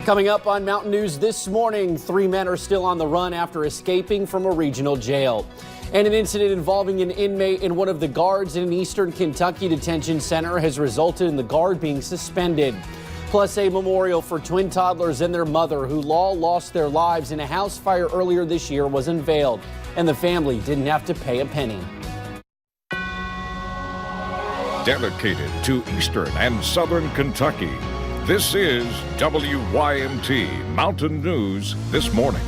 Coming up on Mountain News this morning, 3 men are still on the run after escaping from a regional jail. And an incident involving an inmate in one of the guards in an eastern Kentucky detention center has resulted in the guard being suspended. Plus, a memorial for twin toddlers and their mother who all lost their lives in a house fire earlier this year was unveiled, and the family didn't have to pay a penny. Dedicated to eastern and southern Kentucky, this is WYMT Mountain News This Morning.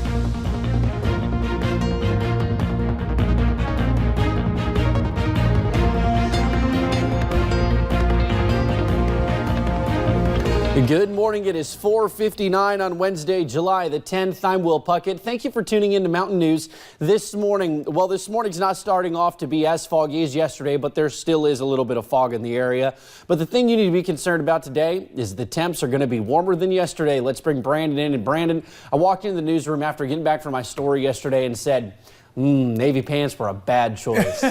Good morning. It is 4:59 on Wednesday, July the 10th. I'm Will Puckett. Thank you for tuning in to Mountain News this morning. Well, this morning's not starting off to be as foggy as yesterday, but there still is a little bit of fog in the area. But the thing you need to be concerned about today is the temps are going to be warmer than yesterday. Let's bring Brandon in. And Brandon, I walked into the newsroom after getting back from my story yesterday and said, navy pants were a bad choice.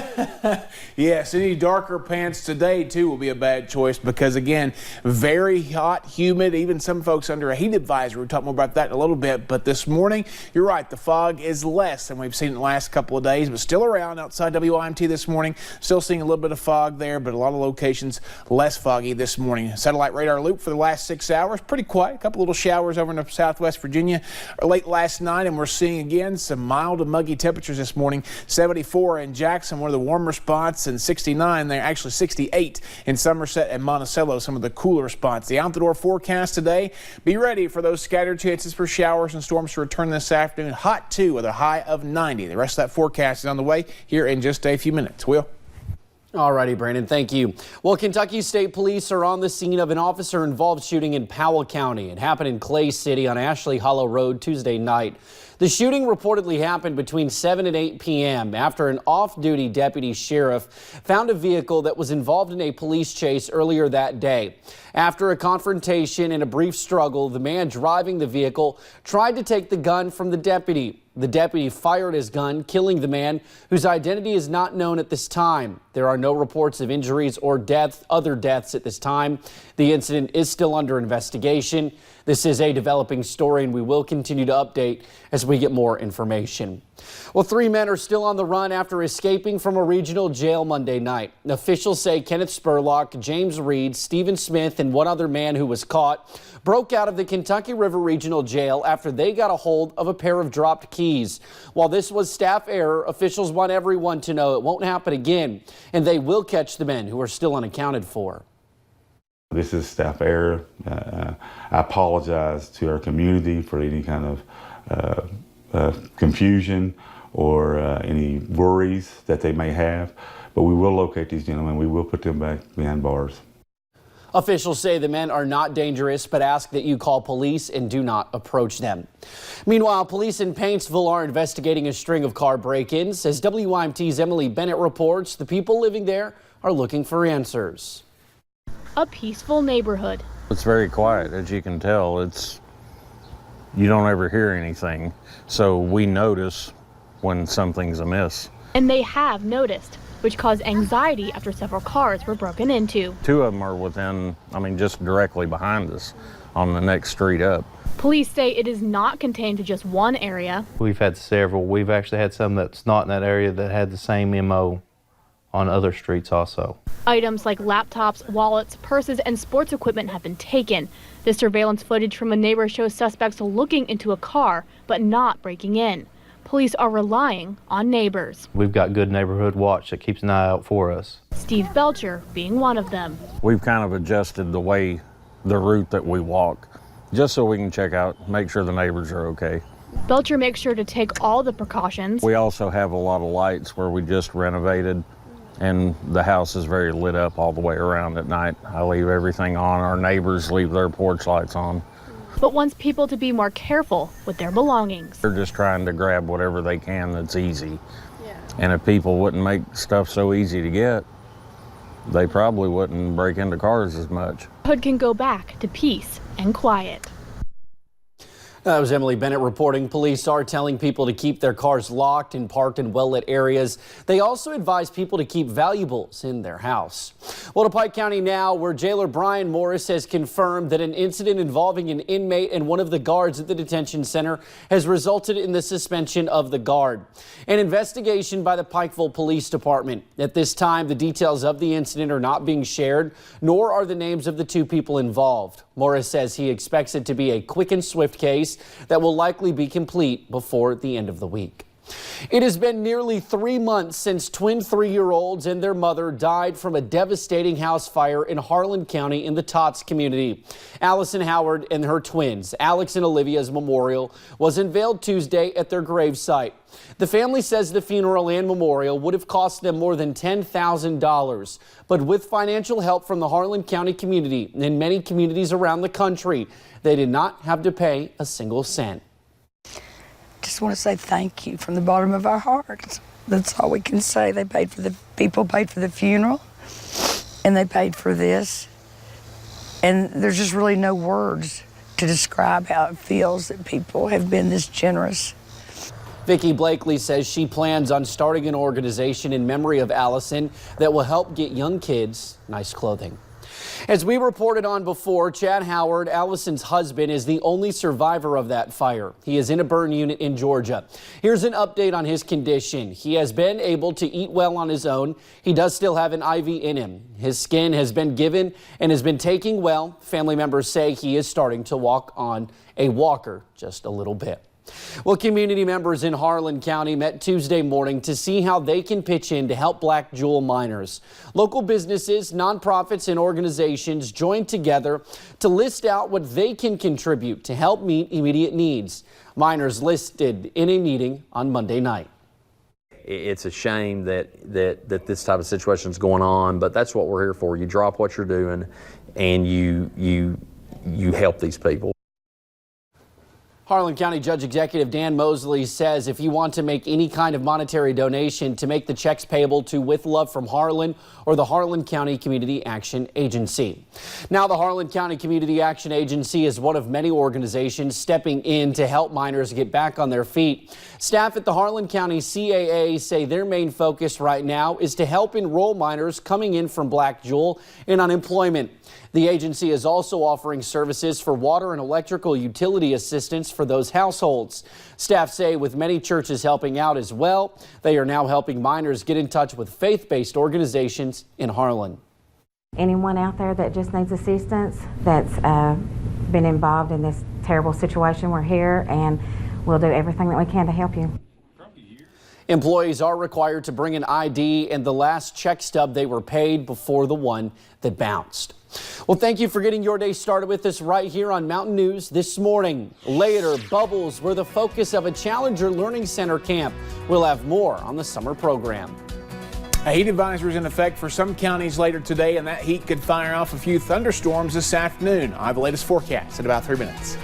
Yes, any darker pants today, too, will be a bad choice because, again, very hot, humid, even some folks under a heat advisory. We'll talk more about that in a little bit. But this morning, you're right, the fog is less than we've seen in the last couple of days, but still around outside WYMT this morning. Still seeing a little bit of fog there, but a lot of locations less foggy this morning. Satellite radar loop for the last 6 hours, pretty quiet. A couple little showers over in southwest Virginia late last night, and we're seeing again some mild to muggy temperatures this morning. 74 in Jackson, one of the warmer spots, and 69 there, actually 68 in Somerset and Monticello, some of the cooler spots. The out the door forecast today, be ready for those scattered chances for showers and storms to return this afternoon. Hot too, with a high of 90. The rest of that forecast is on the way here in just a few minutes. Will? All righty, Brandon, thank you. Well, Kentucky State Police are on the scene of an officer-involved shooting in Powell County. It happened in Clay City on Ashley Hollow Road Tuesday night. The shooting reportedly happened between 7 and 8 p.m. after an off-duty deputy sheriff found a vehicle that was involved in a police chase earlier that day. After a confrontation and a brief struggle, the man driving the vehicle tried to take the gun from the deputy. The deputy fired his gun, killing the man, whose identity is not known at this time. There are no reports of injuries or other deaths at this time. The incident is still under investigation. This is a developing story, and we will continue to update as we get more information. Well, 3 men are still on the run after escaping from a regional jail Monday night. Officials say Kenneth Spurlock, James Reed, Stephen Smith, and one other man who was caught broke out of the Kentucky River Regional Jail after they got a hold of a pair of dropped keys. While this was staff error, officials want everyone to know it won't happen again, and they will catch the men who are still unaccounted for. This is staff error. I apologize to our community for any kind of confusion or any worries that they may have, but we will locate these gentlemen. We will put them back behind bars. Officials say the men are not dangerous, but ask that you call police and do not approach them. Meanwhile, police in Paintsville are investigating a string of car break-ins. As WYMT's Emily Bennett reports, the people living there are looking for answers. A peaceful neighborhood. It's very quiet, as you can tell. You don't ever hear anything, so we notice when something's amiss. And they have noticed, which caused anxiety after several cars were broken into. 2 of them are within, just directly behind us on the next street up. Police say it is not contained to just one area. We've had several. We've actually had some that's not in that area that had the same MO on other streets also. Items like laptops, wallets, purses, and sports equipment have been taken. This surveillance footage from a neighbor shows suspects looking into a car, but not breaking in. Police are relying on neighbors. We've got good neighborhood watch that keeps an eye out for us. Steve Belcher being one of them. We've kind of adjusted the route that we walk, just so we can check out, make sure the neighbors are okay. Belcher makes sure to take all the precautions. We also have a lot of lights where we just renovated, and the house is very lit up all the way around at night. I leave everything on. Our neighbors leave their porch lights on. But wants people to be more careful with their belongings. They're just trying to grab whatever they can that's easy. And if people wouldn't make stuff so easy to get, they probably wouldn't break into cars as much. Hood can go back to peace and quiet. That was Emily Bennett reporting. Police are telling people to keep their cars locked and parked in well-lit areas. They also advise people to keep valuables in their house. Well, to Pike County now, where jailer Brian Morris has confirmed that an incident involving an inmate and one of the guards at the detention center has resulted in the suspension of the guard. An investigation by the Pikeville Police Department. At this time, the details of the incident are not being shared, nor are the names of the two people involved. Morris says he expects it to be a quick and swift case that will likely be complete before the end of the week. It has been nearly 3 months since twin 3-year-olds and their mother died from a devastating house fire in Harlan County in the Tots community. Allison Howard and her twins, Alex and Olivia's memorial, was unveiled Tuesday at their gravesite. The family says the funeral and memorial would have cost them more than $10,000. But with financial help from the Harlan County community and many communities around the country, they did not have to pay a single cent. Just want to say thank you from the bottom of our hearts. That's all we can say. They paid for the people, paid for the funeral, and they paid for this. And there's just really no words to describe how it feels that people have been this generous. Vicki Blakely says she plans on starting an organization in memory of Allison that will help get young kids nice clothing. As we reported on before, Chad Howard, Allison's husband, is the only survivor of that fire. He is in a burn unit in Georgia. Here's an update on his condition. He has been able to eat well on his own. He does still have an IV in him. His skin has been given and has been taking well. Family members say he is starting to walk on a walker just a little bit. Well, community members in Harlan County met Tuesday morning to see how they can pitch in to help Black Jewel miners. Local businesses, nonprofits, and organizations joined together to list out what they can contribute to help meet immediate needs. Miners listed in a meeting on Monday night. It's a shame that this type of situation is going on, but that's what we're here for. You drop what you're doing and you help these people. Harlan County Judge Executive Dan Mosley says if you want to make any kind of monetary donation, to make the checks payable to With Love from Harlan or the Harlan County Community Action Agency. Now, the Harlan County Community Action Agency is one of many organizations stepping in to help miners get back on their feet. Staff at the Harlan County CAA say their main focus right now is to help enroll miners coming in from Black Jewel in unemployment. The agency is also offering services for water and electrical utility assistance for those households. Staff say with many churches helping out as well, they are now helping miners get in touch with faith-based organizations in Harlan. Anyone out there that just needs assistance, that's been involved in this terrible situation, we're here and we'll do everything that we can to help you. Employees are required to bring an ID and the last check stub they were paid before the one that bounced. Well, thank you for getting your day started with us right here on Mountain News this morning. Later, bubbles were the focus of a Challenger Learning Center camp. We'll have more on the summer program. A heat advisory is in effect for some counties later today, and that heat could fire off a few thunderstorms this afternoon. I have the latest forecast in about 3 minutes.